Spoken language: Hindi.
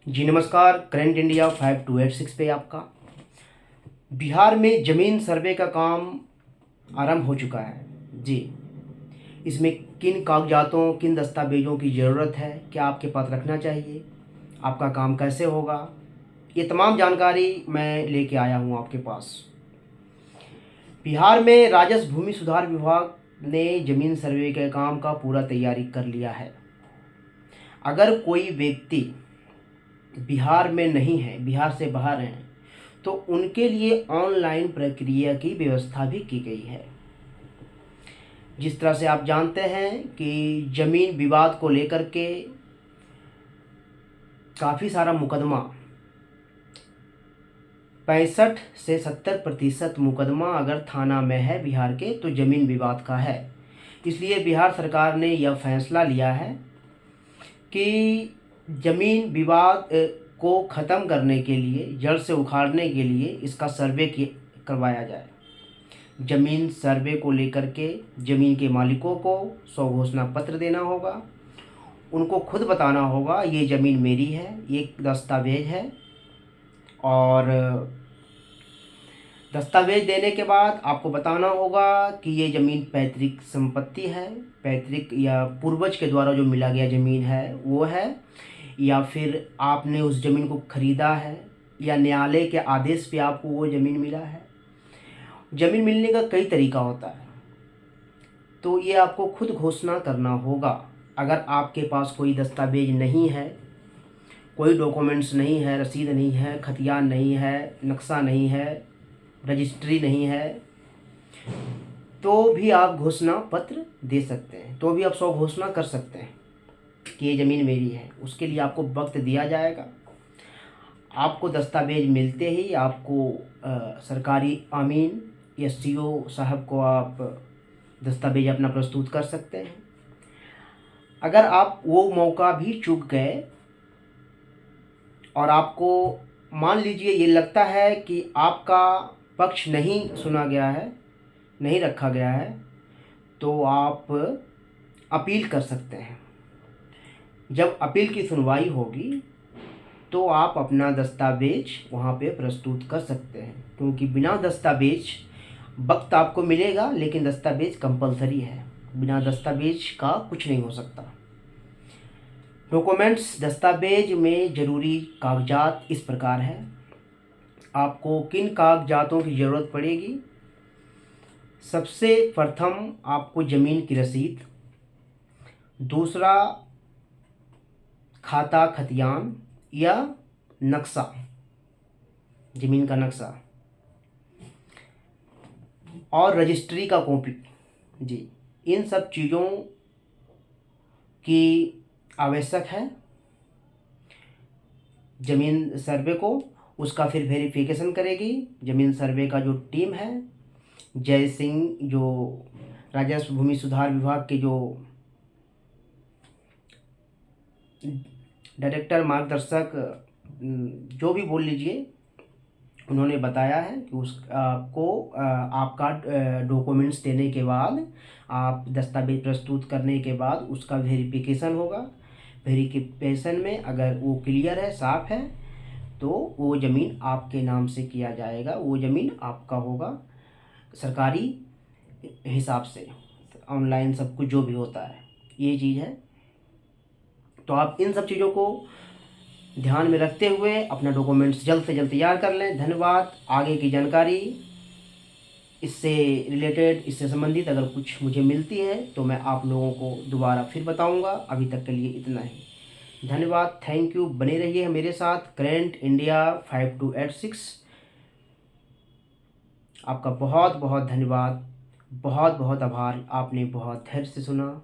जी नमस्कार। करंट इंडिया 5286 पे आपका। बिहार में ज़मीन सर्वे का काम आरंभ हो चुका है जी। इसमें किन कागजातों किन दस्तावेज़ों की ज़रूरत है, क्या आपके पास रखना चाहिए, आपका काम कैसे होगा, ये तमाम जानकारी मैं लेके आया हूँ आपके पास। बिहार में राजस्व भूमि सुधार विभाग ने ज़मीन सर्वे के काम का पूरा तैयारी कर लिया है। अगर कोई व्यक्ति बिहार में नहीं है, बिहार से बाहर हैं, तो उनके लिए ऑनलाइन प्रक्रिया की व्यवस्था भी की गई है। जिस तरह से आप जानते हैं कि ज़मीन विवाद को लेकर के काफ़ी सारा मुकदमा 65 से 70% मुकदमा अगर थाना में है बिहार के तो ज़मीन विवाद का है। इसलिए बिहार सरकार ने यह फैसला लिया है कि ज़मीन विवाद को ख़त्म करने के लिए, जड़ से उखाड़ने के लिए इसका सर्वे करवाया जाए। ज़मीन सर्वे को लेकर के ज़मीन के मालिकों को 100 घोषणा पत्र देना होगा। उनको खुद बताना होगा ये ज़मीन मेरी है, ये दस्तावेज है। और दस्तावेज देने के बाद आपको बताना होगा कि ये ज़मीन पैतृक संपत्ति है, पैतृक या पूर्वज के द्वारा जो मिला गया ज़मीन है वो है, या फिर आपने उस ज़मीन को ख़रीदा है, या न्यायालय के आदेश पे आपको वो ज़मीन मिला है। ज़मीन मिलने का कई तरीका होता है, तो ये आपको खुद घोषणा करना होगा। अगर आपके पास कोई दस्तावेज नहीं है, कोई डॉक्यूमेंट्स नहीं है, रसीद नहीं है, खतियान नहीं है, नक्शा नहीं है, रजिस्ट्री नहीं है, तो भी आप घोषणा पत्र दे सकते हैं, तो भी आप 100 घोषणा कर सकते हैं कि ये ज़मीन मेरी है। उसके लिए आपको वक्त दिया जाएगा। आपको दस्तावेज मिलते ही आपको सरकारी अमीन SCO साहब को आप दस्तावेज अपना प्रस्तुत कर सकते हैं। अगर आप वो मौका भी चूक गए और आपको मान लीजिए ये लगता है कि आपका पक्ष नहीं सुना गया है, नहीं रखा गया है, तो आप अपील कर सकते हैं। जब अपील की सुनवाई होगी तो आप अपना दस्तावेज वहाँ पे प्रस्तुत कर सकते हैं, क्योंकि बिना दस्तावेज वक्त आपको मिलेगा लेकिन दस्तावेज कंपलसरी है। बिना दस्तावेज का कुछ नहीं हो सकता। डॉक्यूमेंट्स दस्तावेज में ज़रूरी कागजात इस प्रकार है। आपको किन कागजातों की ज़रूरत पड़ेगी? सबसे प्रथम आपको ज़मीन की रसीद, दूसरा खाता खतियान या नक्शा, ज़मीन का नक्शा, और रजिस्ट्री का कॉपी जी। इन सब चीज़ों की आवश्यक है ज़मीन सर्वे को। उसका फिर वेरिफिकेशन करेगी ज़मीन सर्वे का जो टीम है, जय सिंह, जो राजस्व भूमि सुधार विभाग के जो डायरेक्टर मार्गदर्शक, जो भी बोल लीजिए, उन्होंने बताया है कि उसको आपका डॉक्यूमेंट्स देने के बाद, आप दस्तावेज प्रस्तुत करने के बाद उसका वेरिफिकेशन होगा। वेरिफिकेशन में अगर वो क्लियर है, साफ़ है, तो वो ज़मीन आपके नाम से किया जाएगा। वो ज़मीन आपका होगा सरकारी हिसाब से। ऑनलाइन सब कुछ जो भी होता है, ये चीज़ है। तो आप इन सब चीज़ों को ध्यान में रखते हुए अपना डॉक्यूमेंट्स जल्द से जल्द तैयार कर लें। धन्यवाद। आगे की जानकारी इससे रिलेटेड, इससे संबंधित अगर कुछ मुझे मिलती है तो मैं आप लोगों को दोबारा फिर बताऊंगा। अभी तक के लिए इतना ही। धन्यवाद। Thank you. बने रहिए मेरे साथ। Current India 5286। आपका बहुत बहुत धन्यवाद, बहुत बहुत आभार। आपने बहुत धैर्य से सुना।